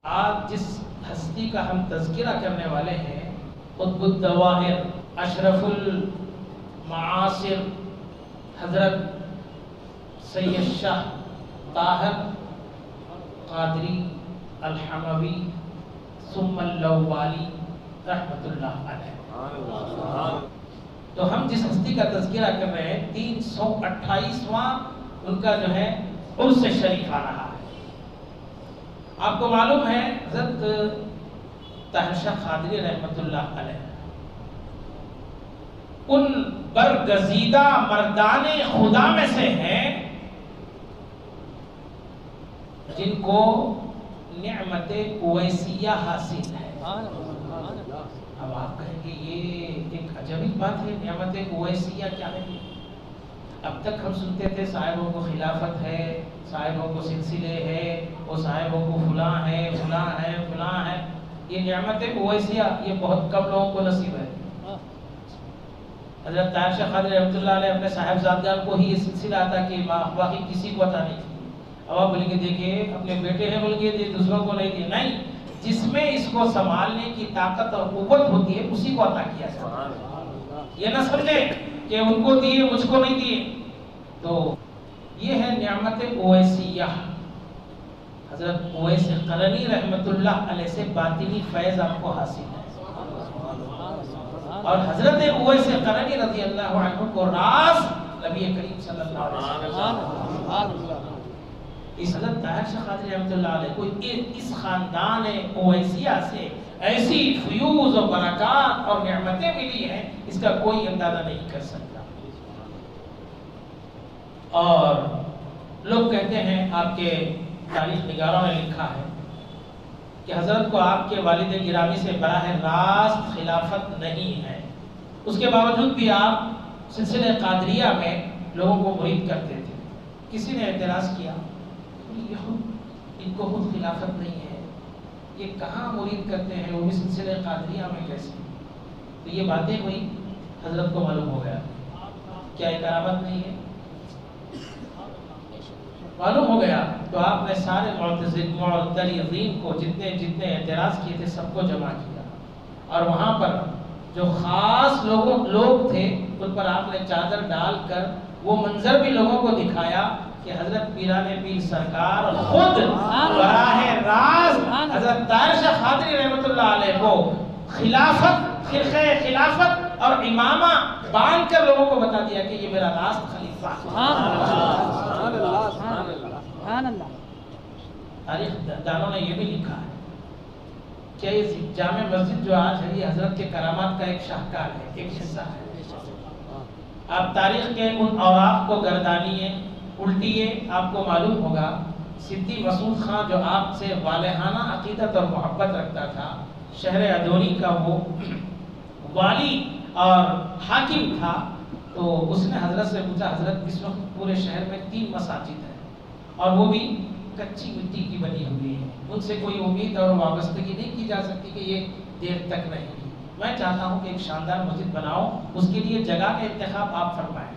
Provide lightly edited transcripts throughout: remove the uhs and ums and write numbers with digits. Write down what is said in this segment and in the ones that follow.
آج جس ہستی کا ہم تذکرہ کرنے والے ہیں، قطب الظواہر، اشرف المعاصر، حضرت سید شاہ طاہر قادری الحموی ثم اللوالی رحمت اللہ علیہ۔ تو ہم جس ہستی کا تذکرہ کر رہے ہیں 328واں ان کا جو ہے عرس شریف آ رہا ہے۔ آپ کو معلوم ہے حضرت طاہر شاہ قادری رحمت اللہ علیہ ان برگزیدہ مردان خدا میں سے ہیں جن کو نعمت اویسیہ حاصل ہے۔ اب آپ کہیں گے یہ ایک عجیب بات ہے، نعمت اویسیہ کیا ہے؟ اب تک ہم سنتے تھے صاحبوں کو خلافت ہے، صاحبوں کو سلسلے ہے، وہ صاحبوں کو فلاں ہے فلاں ہے فلاں ہے۔ یہ نعمت اویسیہ یہ بہت کم لوگوں کو نصیب ہے۔ حضرت طاہر شاہ قادری رحمۃ اللہ علیہ اپنے صاحبزادگان کو ہی یہ سلسلہ عطا کہ باقی کسی کو عطا نہیں کی۔ اب آپ بولیں گے دیکھیے اپنے بیٹے ہیں بول کے دوسروں کو نہیں دیے، نہیں، جس میں اس کو سنبھالنے کی طاقت اور قوت ہوتی ہے اسی کو عطا کیا جاتا ہے۔ یہ نہ سمجھے کہ ان کو دیے مجھ کو نہیں دیے۔ تو یہ ہے نعمت اویسیہ۔ حضرت اویس قرنی رحمت اللہ علیہ سے باطنی فیض آپ کو حاصل ہے، اور حضرت اویس قرنی رضی اللہ عنہ کو راز نبی کریم صلی اللہ علیہ وسلم اس حضرت طاہر شاہ قادری رحمت اللہ علیہ کو اس خاندان اویسیہ سے ایسی فیوز و برکات اور نعمتیں ملی ہیں، اس کا کوئی اندازہ نہیں کر سکتا۔ اور لوگ کہتے ہیں، آپ کے تاریخ نگاروں نے لکھا ہے کہ حضرت کو آپ کے والد گرامی سے براہ راست خلافت نہیں ہے، اس کے باوجود بھی آپ سلسلہ قادریہ میں لوگوں کو مرید کرتے تھے۔ کسی نے اعتراض کیا ان کو خود خلافت نہیں ہے، یہ کہاں مرید کرتے ہیں، وہ بھی سلسلہ قادریہ میں کیسے؟ تو یہ باتیں ہوئی، حضرت کو معلوم ہو گیا کیا یہ کرامت نہیں ہے، معلوم ہو گیا۔ تو آپ نے سارے معترضین کو جتنے اعتراض کیے تھے سب کو جمع کیا، اور وہاں پر جو خاص لوگ تھے ان پر آپ نے چادر ڈال کر وہ منظر بھی لوگوں کو دکھایا کہ حضرت پیران پیر سرکار خود براہ راست حضرت طاہر شاہ قادری رحمت اللہ علیہ کو خلافت، خرقہ خلافت اور امامہ باندھ کر لوگوں کو بتا دیا کہ یہ میرا راست خلیفہ ہے۔ تاریخ دانوں نے یہ بھی لکھا ہے کہ یہ جامع مسجد جو آج ہے یہ حضرت کے کرامات کا ایک شاہکار ہے، ایک حصہ ہے۔ آپ تاریخ کے ان اوراق کو گردانیے، الٹیے، آپ کو معلوم ہوگا سدی مسعود خان جو آپ سے والہانہ عقیدت اور محبت رکھتا تھا، شہر ادونی کا وہ والی اور حاکم تھا، تو اس نے حضرت سے پوچھا حضرت اس وقت پورے شہر میں 3 مساجد ہیں اور وہ بھی کچی مٹی کی بنی ہوئی ہے، ان سے کوئی امید اور وابستگی نہیں کی جا سکتی کہ یہ دیر تک رہیں گی، میں چاہتا ہوں کہ ایک شاندار مسجد بناؤ، اس کے لیے جگہ کا انتخاب آپ فرمائیں۔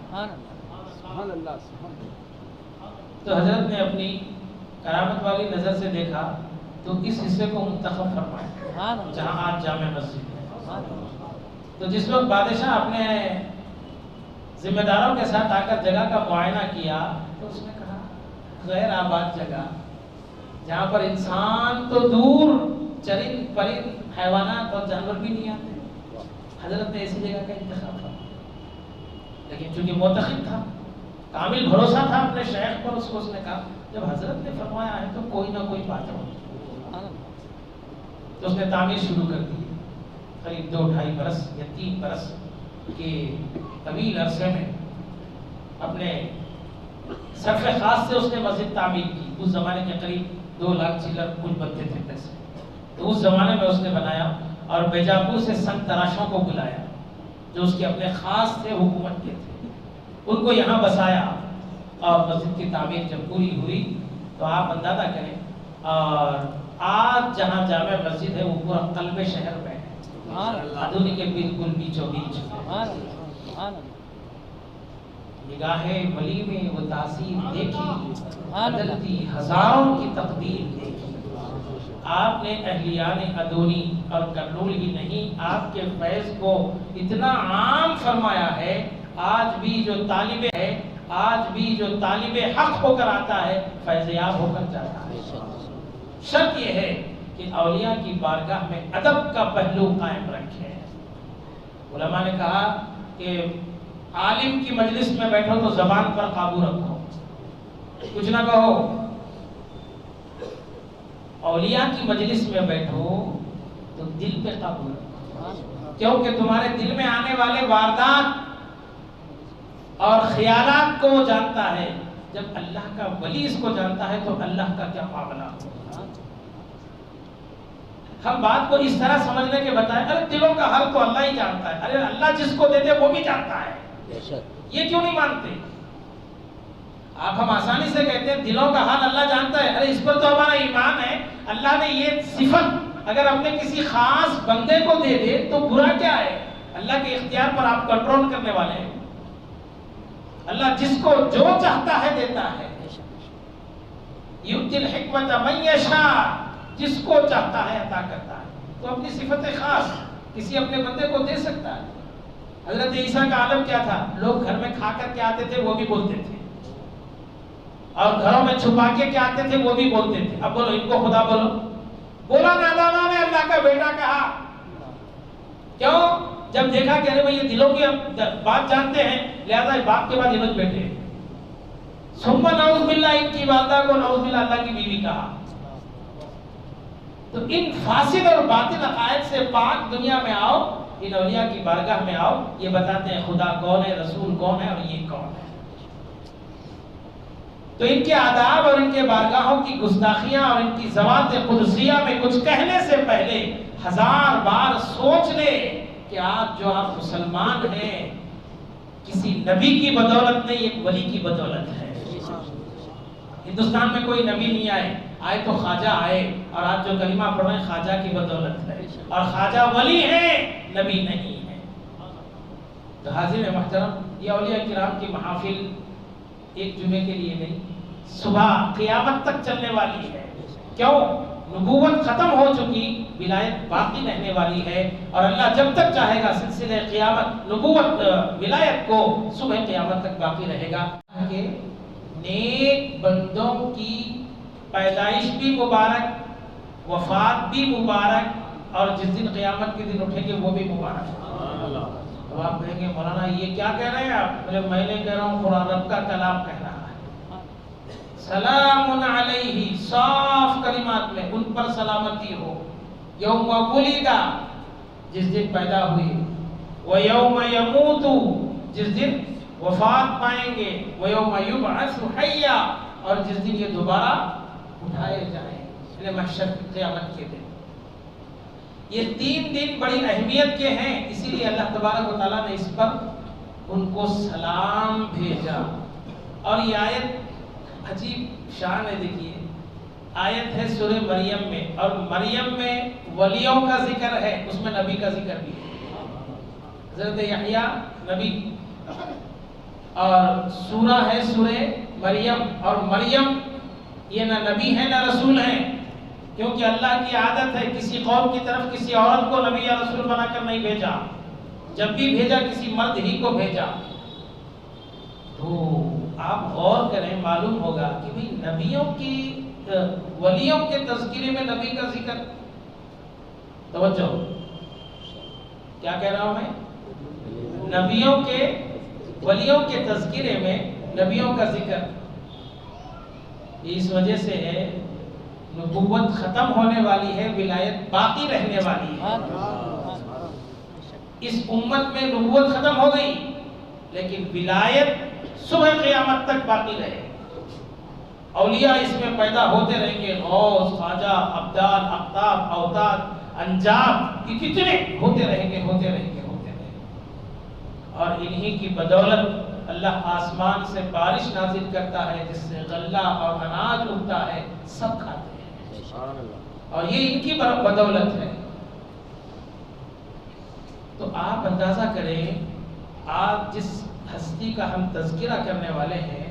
تو حضرت نے اپنی کرامت والی نظر سے دیکھا تو اس حصے کو منتخب فرمایا جہاں آج جامع مسجد ہے۔ تو جس وقت بادشاہ اپنے ذمہ داروں کے ساتھ آ کر جگہ کا معائنہ کیا تو اس نے کہا غیر آباد جگہ جہاں پر انسان تو دور، چرند پرند حیوانات اور جانور بھی نہیں آتے، حضرت نے ایسی جگہ کا انتخاب کیا، لیکن چونکہ معتقد تھا، کامل بھروسہ تھا اپنے شیخ پر، اس نے کہا جب حضرت نے فرمایا ہے تو کوئی نہ کوئی بات ہوگی۔ تو اس نے تعمیر شروع کر دی، قریب 2-2.5 برس یا 3 برس کے طویل عرصے میں اپنے صرف خاص سے اس نے مسجد تعمیر کی۔ اس زمانے کے قریب 2 لاکھ چلر کچھ بنتے تھے پیسے، تو اس زمانے میں اس نے بنایا، اور بیجاپور سے سنگ تراشوں کو بلایا جو اس کے اپنے خاص تھے، حکومت کے تھے، ان کو یہاں بسایا، اور مسجد کی تعمیر جب پوری ہوئی تو آپ اندازہ کریں، اور آج جہاں جامع مسجد ہے وہ پورا قلب شہر میں ہے، ادونی کے بالکل بیچوں بیچ میں۔ نگاہ ولی میں وہ تاثیر دیکھی، بدلتی ہزاروں کی تقدیر دیکھی۔ آپ نے اہلیان ادونی اور کرنول ہی نہیں، آپ کے فیض کو اتنا عام فرمایا ہے، آج بھی جو طالب ہے، آج بھی جو طالب حق ہو کر آتا ہے فیض یاب ہو کر جاتا ہے۔ شرط یہ ہے کہ اولیاء کی بارگاہ میں ادب کا پہلو قائم رکھیں۔ علماء نے کہا کہ عالم کی مجلس میں بیٹھو تو زبان پر قابو رکھو، کچھ نہ کہو۔ اولیاء کی مجلس میں بیٹھو تو دل پہ قابو رکھو، کیونکہ تمہارے دل میں آنے والے واردات اور خیالات کو وہ جانتا ہے۔ جب اللہ کا ولی اس کو جانتا ہے تو اللہ کا کیا معاملہ ہوگا۔ ہم بات کو اس طرح سمجھنے کے بتائیں، ارے دلوں کا حل تو اللہ ہی جانتا ہے، ارے اللہ جس کو دیتے وہ بھی جانتا ہے، یہ کیوں نہیں مانتے؟ آپ ہم آسانی سے کہتے ہیں دلوں کا حال اللہ جانتا ہے، ارے اس پر تو ہمارا ایمان ہے۔ اللہ نے یہ صفت اگر اپنے کسی خاص بندے کو دے دے تو برا کیا ہے؟ اللہ کے اختیار پر آپ کنٹرول کرنے والے ہیں۔ اللہ جس کو جو چاہتا ہے دیتا ہے، یؤتی الحکمت من یشاء، جس کو چاہتا ہے عطا کرتا ہے۔ تو اپنی صفت خاص کسی اپنے بندے کو دے سکتا ہے۔ حضرت عیسیٰ کا عالم کیا تھا؟ لوگ گھر میں کھا کر کے آتے تھے وہ بھی بولتے تھے، اور گھروں میں چھپا کے کیا آتے تھے وہ بھی بولتے تھے۔ اب بولو ان کو خدا بولو، بولا نادانوں نے اللہ کا بیٹا کہا۔ کیوں؟ جب دیکھا کہ ارے بھائی یہ دلوں کی بات جانتے ہیں، لہذا باپ کے بعد یہ لوگ بیٹے۔ ثم نعوذ باللہ، ان کی والدہ کو نعوذ باللہ اللہ کی بیوی کہا۔ تو ان فاسد اور باطل عقائد سے پاک دنیا میں آؤ، ان اولیاء کی بارگاہ میں آؤ، یہ بتاتے ہیں خدا کون ہے، رسول کون ہے اور یہ کون ہے۔ تو ان کے آداب اور ان کے بارگاہوں کی گستاخیاں اور ان کی ذوات قدسیہ میں کچھ کہنے سے پہلے 1000 بار سوچ لے کہ آپ مسلمان ہیں کسی نبی کی بدولت نہیں، ایک ولی کی بدولت ہے۔ ہندوستان میں کوئی نبی نہیں آئے تو خواجہ آئے، اور آج جو کلمہ پڑھ رہے ہیں خواجہ کی بدولت ہے، اور خواجہ ولی ہے، نبی نہیں ہے۔ تو حاضر محترم، یہ اولیاء کرام کی محافل ایک جمعے کے لیے نہیں، صبح قیامت تک چلنے والی ہے۔ کیوں؟ نبوت ختم ہو چکی، ولایت باقی رہنے والی ہے، اور اللہ جب تک چاہے گا سلسلہ قیامت نبوت ولایت کو صبح قیامت تک باقی رہے گا۔ کہ نیک بندوں کی پیدائش بھی مبارک، وفات بھی مبارک، اور جس دن قیامت کے دن اٹھیں گے وہ بھی مبارک۔ تو آپ کہیں گے مولانا یہ کیا کہہ رہے ہیں آپ؟ میں نے کہہ رہا ہوں قرآن رب کا کلام کہہ رہا ہے۔ سلام علیہ، صاف کلمات میں ان پر سلامتی ہو، یوم ولد، جس دن پیدا ہوئی، ویوم یموت، جس دن وفات پائیں گے، ویوم یبعث حیا، اور جس دن یہ دوبارہ اٹھائے جائیں، یعنی محشر قیامت کے دن۔ یہ 3 دن بڑی اہمیت کے ہیں، اسی لیے اللہ تبارک و تعالیٰ نے اس پر ان کو سلام بھیجا۔ اور یہ آیت عجیب شان ہے، دیکھیے آیت ہے سورہ مریم میں، اور مریم میں ولیوں کا ذکر ہے، اس میں نبی کا ذکر بھی ہے۔ حضرت یحییٰ نبی، اور سورہ ہے سورہ مریم، اور مریم یہ نہ نبی ہے نہ رسول ہے، کیونکہ اللہ کی عادت ہے کسی قوم کی طرف کسی عورت کو نبی یا رسول بنا کر نہیں بھیجا، جب بھی بھیجا کسی مرد ہی کو بھیجا۔ تو آپ غور کریں، معلوم ہوگا کہ بھی نبیوں کی ولیوں کے تذکرے میں نبی کا ذکر۔ توجہ، کیا کہہ رہا ہوں میں؟ نبیوں کے ولیوں کے تذکرے میں نبیوں کا ذکر۔ اس وجہ سے ہے نبوت ختم ہونے والی ہے، ولایت باقی رہنے والی ہے۔ اس امت میں نبوت ختم ہو گئی، لیکن ولایت صبح قیامت تک باقی رہے۔ اولیاء اس میں پیدا ہوتے رہیں گے، غوث، خواجہ، ابدال، اقطاب، اوتاد، انجاب، یہ کتنے ہوتے رہیں گے، ہوتے رہیں گے، ہوتے رہیں گے۔ اور انہی کی بدولت اللہ آسمان سے بارش نازل کرتا ہے، جس سے غلہ اور اناج اگتا ہے، سب کھاتے ہیں، اور یہ ان کی بدولت ہے۔ تو آپ اندازہ کریں، آج جس ہستی کا ہم تذکرہ کرنے والے ہیں،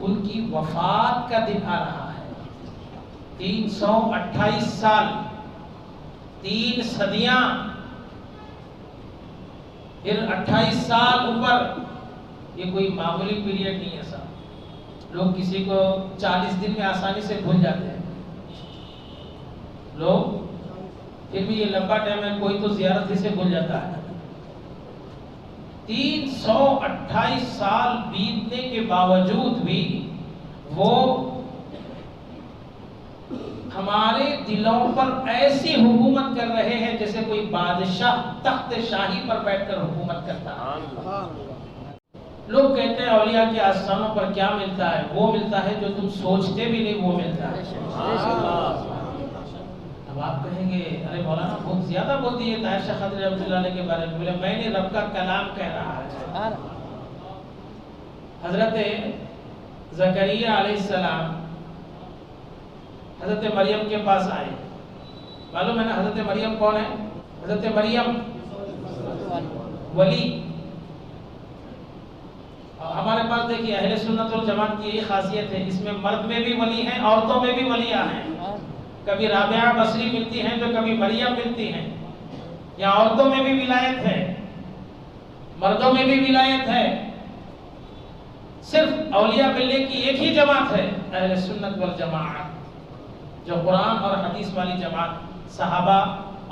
ان کی وفات کا دن آ رہا ہے۔ 328 سال، 3 صدیاں، پھر 28 سال اوپر، یہ کوئی معمولی پیریڈ نہیں ہے صاحب۔ لوگ کسی کو 40 دن میں آسانی سے بھول جاتے ہیں لوگ، پھر بھی یہ لمبا ٹائم ہے، کوئی تو زیارت ہی سے بھول جاتا ہے۔ 328 سال بیتنے کے باوجود بھی وہ ہمارے دلوں پر ایسی حکومت کر رہے ہیں جیسے کوئی بادشاہ تخت شاہی پر بیٹھ کر حکومت کرتا ہے۔ لوگ کہتے ہیں اولیاء کے آستانوں پر کیا ملتا ہے؟ وہ ملتا ہے جو تم سوچتے بھی نہیں، وہ ملتا ہے۔ اب آپ کہیں گے ارے مولانا بہت زیادہ بول دیے طاہر شاہ قادری رحمۃ اللہ علیہ کے بارے میں۔ بولے میں نے رب کا کلام کہہ رہا ہے۔ حضرت زکریا علیہ السلام حضرت مریم کے پاس آئے۔ معلوم ہے نا حضرت مریم کون ہے؟ حضرت مریم ولی۔ ہمارے پاس دیکھیے اہل سنت والجماعت کی یہ خاصیت ہے، اس میں مرد میں بھی ولی ہیں، عورتوں میں بھی ولیاں ہیں۔ کبھی رابعہ بصری ملتی ہیں تو کبھی مریم ملتی ہیں۔ یہاں عورتوں میں بھی ولایت ہے، مردوں میں بھی ولایت ہے۔ صرف اولیاء ملنے کی ایک ہی جماعت ہے، اہل سنت والجماعت، جو قرآن اور حدیث والی جماعت، صحابہ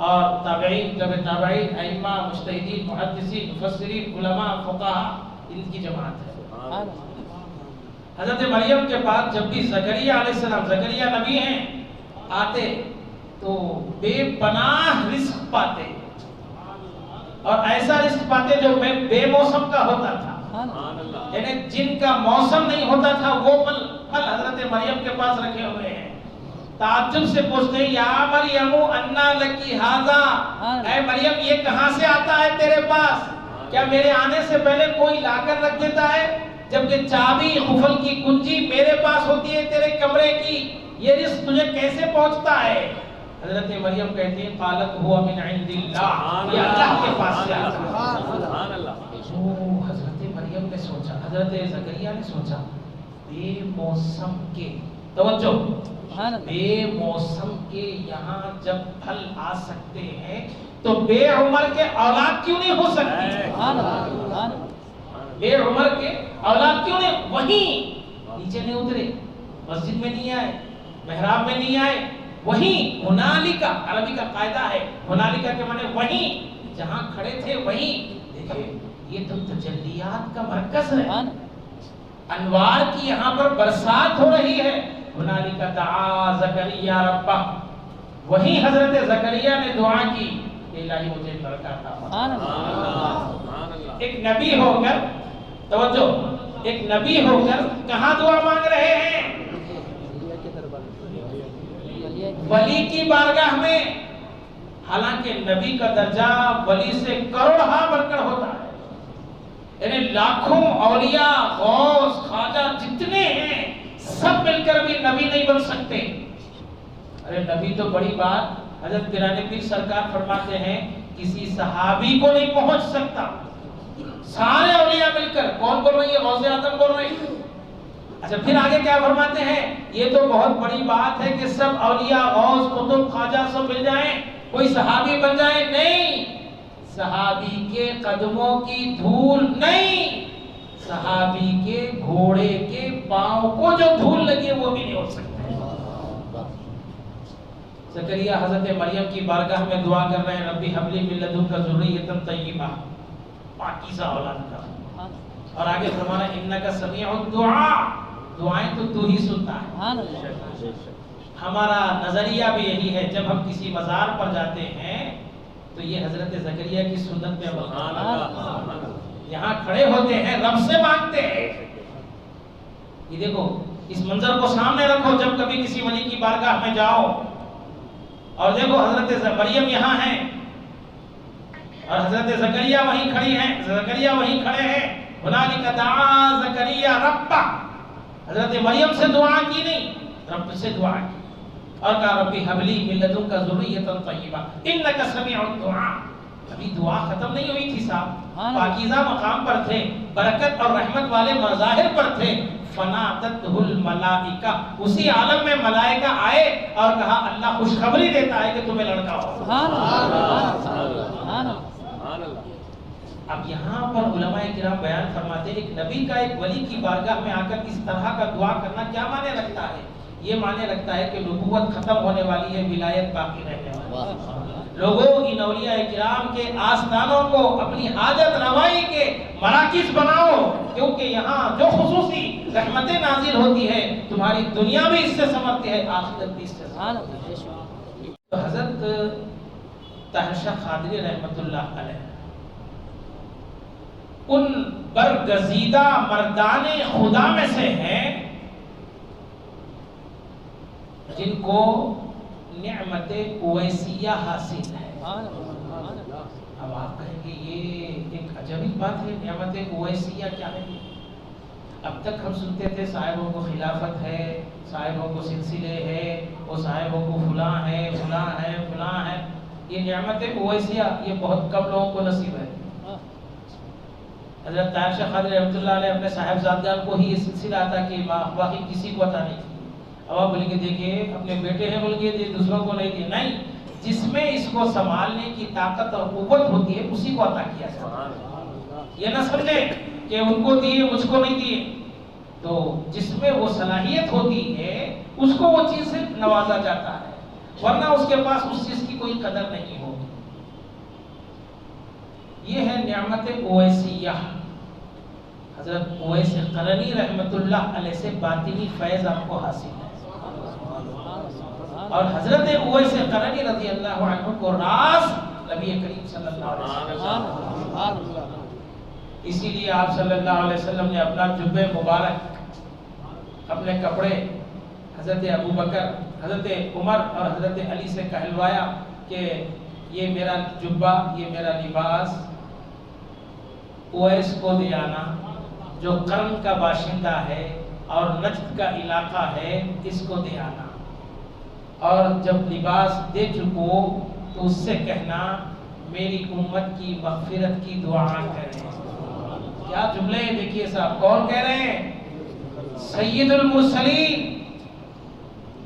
اور تابعین، تابعین، ائمہ، مجتہدین، محدثین، مفسرین، علماء، فقہاء، ان کی جماعت ہے۔ حضرت مریم کے پاس جب بھی زکریا علیہ السلام، زکریا نبی ہیں، آتے تو بے پناہ رزق پاتے، اور ایسا رزق پاتے جو بے موسم کا ہوتا تھا، یعنی جن کا موسم نہیں ہوتا تھا وہ پھل حضرت مریم کے پاس رکھے ہوئے ہیں۔ تعجب سے پوچھتے ہیں یا مریم انا لکی ھذا، اے مریم یہ کہاں سے آتا ہے تیرے پاس؟ کیا میرے آنے سے پہلے کوئی لا کر رکھ دیتا ہے؟ جبکہ چابی قفل کی کنجی میرے پاس ہوتی ہے تیرے کمرے کی، یہ رزق تجھے کیسے پہنچتا ہے؟ حضرت مریم کہتی ہیں قالت ہوا من عند اللہ، یہ اللہ کے پاس سے آتا ہے۔ حضرت مریم نے سوچا، حضرت زکریا نے سوچا بے موسم کے، توجہ، بے موسم کے یہاں جب پھل آ سکتے ہیں تو بے عمر کے اولاد کیوں نہیں ہو سکتی؟ بے عمر کے اولاد کیوں نہیں؟ وہیں نیچے نہیں اترے، مسجد میں نہیں آئے، محراب میں نہیں آئے، وہیں ہنالکا، عربی کا قاعدہ ہے، ہنالکا کے معنی وہیں، جہاں کھڑے تھے وہیں۔ دیکھیں یہ تو تجلیات کا مرکز ہے، انوار کی یہاں پر برسات ہو رہی ہے۔ ہنالکا دعا زکریا ربہ، وہیں حضرت زکریا نے دعا کی کہ الہی مجھے لڑکا عطا۔ ایک نبی ہو کر، توجہ، ایک نبی ہو کر کہاں دعا مانگ رہے ہیں؟ ولی کی بارگاہ میں، حالانکہ نبی کا درجہ ولی سے کروڑہا بڑھ کر ہوتا ہے، یعنی لاکھوں اولیاء، غوث، خواجہ جتنے ہیں سب مل کر بھی نبی نہیں بن سکتے۔ ارے نبی تو بڑی بات، حضرت پیران پیر سرکار فرماتے ہیں کسی صحابی کو نہیں پہنچ سکتا، سارے اولیاء مل کر، کون بول رہی ہے؟ غوث اعظم بول رہے ہیں۔ اچھا پھر آگے کیا فرماتے ہیں؟ یہ تو بہت بڑی بات ہے کہ سب اولیاء، غوث، قطب، خواجہ سب مل جائیں، کوئی صحابی بن جائے، نہیں، صحابی کے قدموں کی دھول نہیں، صحابی کے گھوڑے کے پاؤں کو جو دھول لگے وہ بھی نہیں ہو سکتے۔ زکریا حضرت مریم کی بارگاہ میں دعا کر رہے ہیں ربی حبلی من لدنک ذریۃ طیبہ، پاکیزہ اولاد کا، اور آگے فرمانا انک سمیع الدعاء، دعائیں تو تو ہی سنتا ہے۔ ہمارا نظریہ بھی یہی ہے، جب ہم کسی مزار پر جاتے ہیں تو یہ حضرت زکریا کی سنت پہ عمل کرنا، یہاں کھڑے ہوتے ہیں رب سے مانگتے ہیں۔ یہ دیکھو اس منظر کو سامنے رکھو جب کبھی کسی ولی کی بارگاہ میں جاؤ، اور دیکھو حضرت مریم یہاں ہیں اور حضرت زکریا وہیں کھڑی ہیں، زکریا وہیں کھڑے ہیں۔ ہنالک دعا زکریا ربہ، حضرت مریم سے دعا کی نہیں، رب سے دعا کی، اور کہا ربی حبلی من لدنک ذریۃ طیبہ انک سمیع الدعاء۔ ابھی دعا ختم نہیں ہوئی تھی صاحب، پاکیزہ مقام پر تھے، برکت اور رحمت والے مظاہر پر تھے، فنادتہ الملائکہ، اسی عالم میں ملائکہ آئے اور کہا اللہ خوشخبری دیتا ہے کہ تمہیں لڑکا ہو۔ سبحان اللہ۔ اب یہاں پر علماء کرام بیان فرماتے ہیں ایک نبی کا ایک ولی کی بارگاہ میں آ کر اس طرح کا دعا کرنا کیا معنی رکھتا ہے؟ یہ معنی رکھتا ہے کہ نبوت ختم ہونے والی ہے، ولایت باقی رہنے والی ہے۔ لوگوں ان اولیاء کرام کے آستانوں کو اپنی حاجت روائی کے مراکز بناؤ، کیونکہ یہاں جو خصوصی رحمتیں نازل ہوتی ہے تمہاری دنیا بھی اس سے سمرتی ہے، آخرت بھی اس سے سمرتی ہے۔ تو حضرت طاہر شاہ قادری رحمت اللہ علیہ ان برگزیدہ مردان خدا میں سے ہیں جن کو نعمت اویسیہ حاصل ہے۔ اب آپ کہیں گے یہ ایک عجیب بات ہے، نعمت اویسیہ کیا ہے؟ اب تک ہم سنتے تھے صاحبوں کو خلافت ہے، صاحبوں کو سلسلے ہے، وہ صاحبوں کو فلاں ہے فلاں ہے فلاں ہے۔ یہ نعمت اویسیہ یہ بہت کم لوگوں کو نصیب ہے۔ حضرت طاہر شاہ قادری رحمۃ اللہ علیہ اپنے صاحبزادگان کو ہی یہ سلسلہ آتا کہ باقی کسی کو عطا نہیں کی۔ اب آپ بولیں گے دیکھیے اپنے بیٹے ہیں بول کے دوسروں کو نہیں دیے، نہیں، جس میں اس کو سنبھالنے کی طاقت اور قوت ہوتی ہے اسی کو عطا کیا جاتا ہے۔ یہ نہ سمجھے کہ ان کو دیے مجھ کو نہیں دیے، تو جس میں وہ صلاحیت ہوتی ہے اس کو وہ چیز سے نوازا جاتا ہے، ورنہ اس کے پاس اس چیز کی کوئی قدر نہیں ہوگی۔ یہ ہے نعمت اویسیہ۔ حضرت اویس قرنی رحمت اللہ علیہ سے باطنی فیض آپ کو حاصل ہے، اور حضرت اویس قرنی رضی اللہ عنہ کو راز نبی کریم صلی اللہ علیہ وسلم، اسی لیے آپ صلی اللہ علیہ وسلم نے اپنا جبہ مبارک، اپنے کپڑے حضرت ابوبکر، حضرت عمر اور حضرت علی سے کہلوایا کہ یہ میرا جبہ، یہ میرا لباس اویس کو دے آنا جو قرن کا باشندہ ہے اور نجد کا علاقہ ہے، اس کو دے آنا، اور جب لباس دے چکو تو اس سے کہنا میری امت کی مغفرت کی دعا کریں۔ کیا جملے ہیں دیکھیے صاحب، کون کہہ رہے ہیں؟ سید المرسلین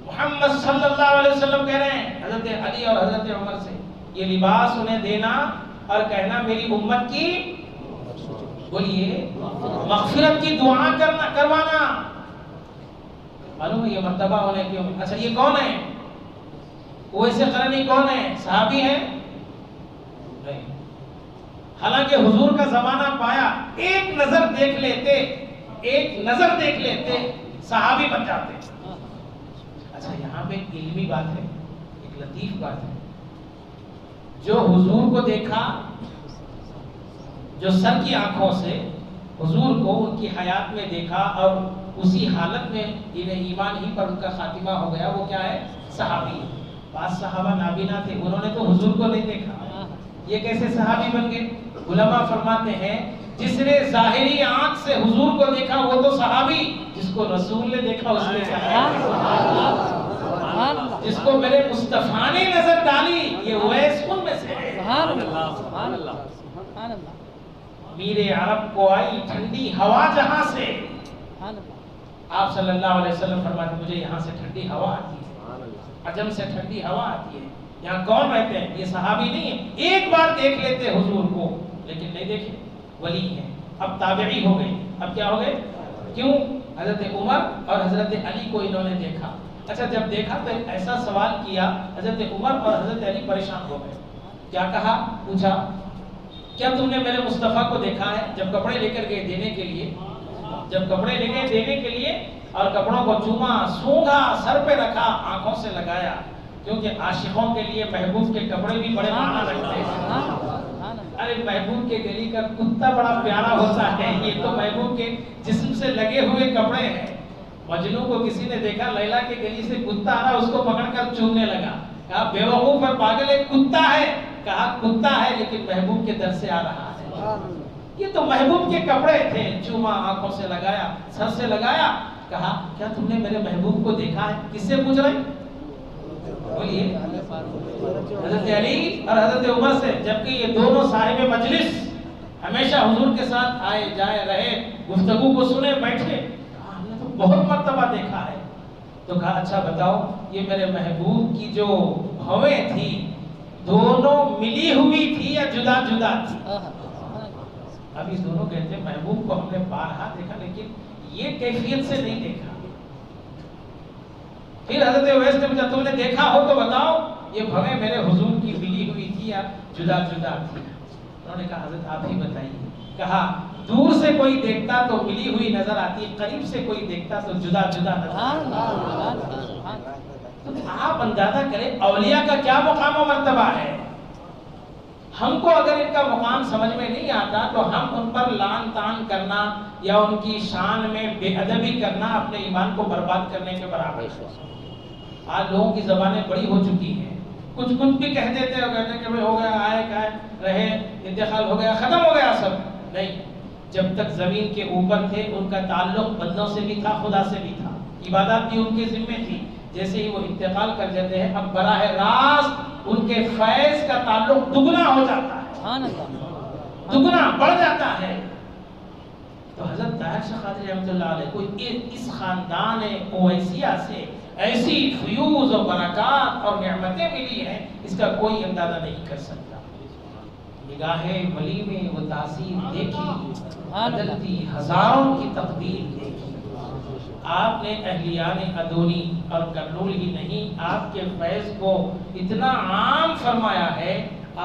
محمد صلی اللہ علیہ وسلم کہہ رہے ہیں حضرت علی اور حضرت عمر سے، یہ لباس انہیں دینا اور کہنا میری امت کی، بولیے، مغفرت کی دعا کروانا۔ معلوم ہے یہ مرتبہ ہونے کیوں؟ اچھا یہ کون ہے؟ اویس قرنی کون ہے؟ صحابی ہے؟ نہیں، حالانکہ حضور کا زمانہ پایا، ایک نظر دیکھ لیتے صحابی بن جاتے۔ اچھا یہاں پہ ایک علمی بات ہے، ایک لطیف بات ہے، جو حضور کو دیکھا، جو سر کی آنکھوں سے حضور کو ان کی حیات میں دیکھا اور اسی حالت میں انہیں ایمان ہی پر ان کا خاتمہ ہو گیا، وہ کیا ہے؟ صحابی۔ بعض صحابہ نابینا تھے، انہوں نے تو حضور کو نہیں دیکھا، یہ کیسے صحابی بن گئے؟ علماء فرماتے ہیں جس نے ظاہری آنکھ سے حضور کو دیکھا وہ تو صحابی، جس کو رسول نے دیکھا اس نے صحابی، جس کو میرے مصطفیٰ نے نظر ڈالی یہ اویس ان میں سے ہے۔ سبحان اللہ۔ میرے عرب کو آئی ٹھنڈی ہوا جہاں سے، آپ صلی اللہ علیہ وسلم فرماتے مجھے یہاں سے ٹھنڈی ہوا آتی ہے، عجم سے ٹھنڈی ہوا آتی ہے۔ یہاں کون رہتے ہیں؟ یہ صحابی نہیں ہے، ایک بار دیکھ لیتے حضور کو لیکن نہیں دیکھے، ولی ہیں، اب تابعی ہو گئے، اب کیا ہو گئے؟ کیوں؟ حضرت عمر اور حضرت علی کو انہوں نے دیکھا۔ اچھا جب دیکھا تو ایسا سوال کیا، حضرت عمر اور حضرت علی پریشان ہو گئے، کیا کہا؟ پوچھا کیا تم نے میرے مصطفیٰ کو دیکھا ہے؟ جب کپڑے لے کر گئے دینے کے لیے، جب کپڑے لے گئے دینے کے لیے اور کپڑوں کو چوما، سونگا، سر پہ رکھا، آنکھوں سے لگایا، کیونکہ عاشقوں کے لیے محبوب کے کپڑے بھی بڑے معنی رکھتے ہیں۔ ارے محبوب کے گلی کا کتا بڑا پیارا ہوتا ہے، یہ تو محبوب کے جسم سے لگے ہوئے کپڑے ہیں۔ مجنوں کو کسی نے دیکھا لیلا کے گلی سے کتا آ رہا، اس کو پکڑ کر چومنے لگا، کہا بے وقوف اور پاگل، ایک کتا ہے، کہا کتا ہے لیکن محبوب کے در سے آ رہا ہے۔ یہ تو محبوب کے کپڑے تھے، چوما، آنکھوں سے لگایا، سر سے لگایا، کہا کیا تم نے میرے محبوب کو دیکھا ہے؟ کس سے پوچھ رہے؟ بولیے، حضرت علی اور حضرت عمر سے، جبکہ یہ دونوں صاحب مجلس ہمیشہ حضور کے ساتھ آئے جائے رہے، گفتگو کو سنے بیٹھے، ہم نے تو بہت مرتبہ دیکھا ہے. تو کہا اچھا بتاؤ یہ میرے محبوب کی جو بھویں تھی دونوں ملی ہوئی تھی یا جدا جدا تھی؟ اب اس دونوں کہتے ہیں محبوب کو ہم نے بارہا دیکھا لیکن یہ کیفیت سے نہیں دیکھا. پھر حضرت اویس نے پوچھا تم نے دیکھا ہو تو بتاؤ یہ بھویں میرے حضور کی ملی ہوئی تھی یا جدا جدا تھی؟ انہوں نے کہا حضرت آپ ہی بتائیے. کہا دور سے کوئی دیکھتا تو ملی ہوئی نظر آتی، قریب سے کوئی دیکھتا تو جدا جدا نظر آتی. تو آپ اندازہ کریں اولیاء کا کیا مقام و مرتبہ ہے. ہم کو اگر ان کا مقام سمجھ میں نہیں آتا تو ہم ان پر لعن طعن کرنا یا ان کی شان میں بے ادبی کرنا اپنے ایمان کو برباد کرنے کے برابر ہے. آج لوگوں کی زبانیں بڑی ہو چکی ہیں، کچھ بھی کہہ دیتے ہیں، کہتے ہیں کہ ہو گیا آئے کائے رہے انتقال ہو گیا ختم ہو گیا سب. نہیں، جب تک زمین کے اوپر تھے ان کا تعلق بندوں سے بھی تھا، خدا سے بھی تھا، عبادات بھی ان کے ذمہ تھی. جیسے ہی وہ انتقال کر جاتے ہیں اب براہ راست ان کے فیض کا تعلق دگنا ہو جاتا ہے، دگنا بڑھ جاتا ہے. تو حضرت طاہر شاہ قادری رحمۃ اللہ علیہ کو اس خاندان اویسیہ سے ایسی فیوز و برکات اور نعمتیں ملی ہیں اس کا کوئی اندازہ نہیں کر سکتا. نگاہ ولی میں وہ تاثیر دیکھی، بدلتی ہزاروں کی تقدیر دیکھی. آپ نے اہلیان ادونی اور کرنول ہی نہیں آپ کے فیض کو اتنا عام فرمایا ہے،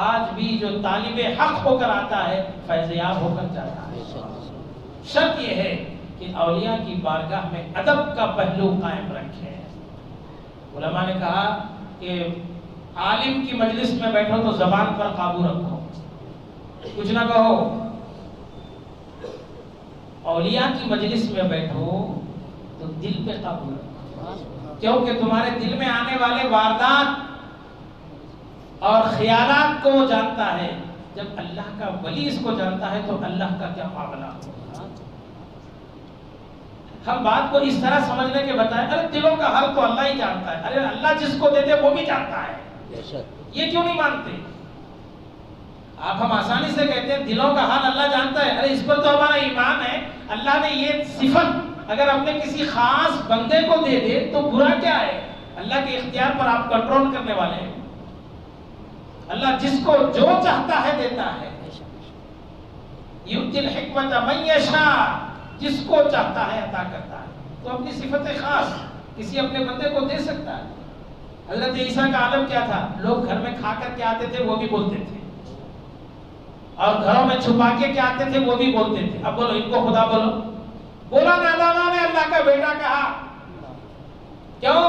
آج بھی جو طالب حق ہو کر آتا ہے فیض یاب ہو کر جاتا ہے. شرط یہ ہے کہ اولیاء کی بارگاہ میں ادب کا پہلو قائم رکھیں. علماء نے کہا کہ عالم کی مجلس میں بیٹھو تو زبان پر قابو رکھو، کچھ نہ کہو. اولیاء کی مجلس میں بیٹھو تو دل پہ قابو رکھو، کیونکہ تمہارے دل میں آنے والے واردات اور خیالات کو وہ جانتا ہے. جب اللہ کا ولی اس کو جانتا ہے تو اللہ کا کیا معاملہ ہو. ہم بات کو اس طرح سمجھنے کے بتائیں ارے دلوں کا حال تو اللہ ہی جانتا ہے. ارے اللہ جس کو دیتے وہ بھی جانتا ہے، یہ کیوں نہیں مانتے؟ آپ ہم آسانی سے کہتے ہیں دلوں کا حال اللہ جانتا ہے. ارے اس پر تو ہمارا ایمان ہے. اللہ نے یہ صفت اگر اپنے کسی خاص بندے کو دے دے تو برا کیا ہے؟ اللہ کے اختیار پر آپ کنٹرول کرنے والے ہیں. اللہ جس کو جو چاہتا ہے دیتا ہے. یؤتی الحکمت من یشاء، جس کو چاہتا ہے عطا کرتا ہے. تو اپنی صفت خاص کسی اپنے بندے کو دے سکتا ہے. حضرت عیسیٰ کا عالم کیا تھا؟ لوگ گھر میں کھا کر کے آتے تھے وہ بھی بولتے تھے، اور گھروں میں چھپا کے کیا آتے تھے وہ بھی بولتے تھے. اب بولو ان کو خدا بولو. بولا نادانوں نے اللہ کا بیٹا کہا. کیوں؟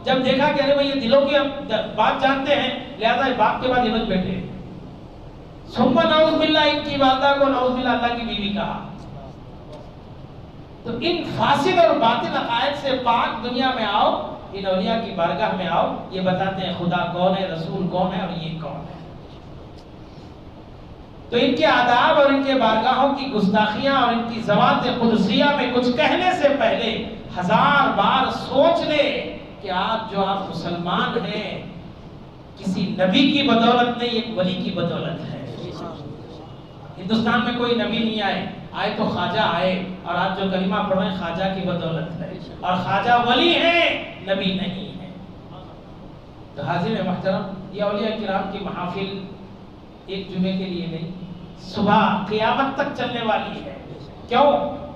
جب دیکھا کہ ارے بھائی یہ دلوں کی بات جانتے ہیں لہذا باپ کے بعد انہیں بیٹے. ثم نعوذ باللہ ان کی والدہ کو نعوذ باللہ اللہ کی بیوی کہا. تو ان فاسد اور باطل عقائد سے پاک دنیا میں آؤ، ان اولیاء کی بارگاہ میں آؤ، یہ بتاتے ہیں خدا کون ہے، رسول کون ہے اور یہ کون ہے. تو ان کے آداب اور ان کے بارگاہوں کی گستاخیاں اور ان کی ذوات قدسیہ میں کچھ کہنے سے پہلے 1000 بار سوچ لے کہ آپ مسلمان ہیں کسی نبی کی بدولت نہیں، ایک ولی کی بدولت ہے. ہندوستان میں کوئی نبی نہیں آئے تو خواجہ آئے، اور آج جو کلمہ پڑھ رہے ہیں خواجہ کی بدولت ہے، اور خواجہ ولی ہے نبی نہیں ہے. تو حاضر محترم، یہ اولیاء کرام کی محافل ایک جمعے کے لیے نہیں، صبح قیامت تک چلنے والی ہے. کیوں؟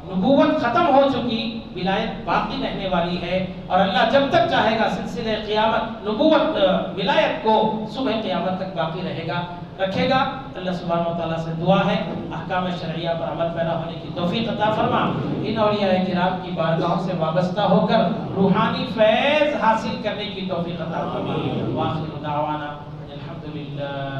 نبوت ختم ہو چکی، ولایت باقی رہنے والی ہے، اور اللہ جب تک چاہے گا سلسلہ قیامت نبوت ولایت کو صبح قیامت تک باقی رکھے گا. اللہ سبحانہ وتعالیٰ سے دعا ہے احکام شرعیہ پر عمل پیرا ہونے کی توفیق عطا فرما. ان اولیاء کرام کی بارگاہوں سے وابستہ ہو کر روحانی فیض حاصل کرنے کی توفیق عطا فرما. وآخر دعوانا الحمدللہ.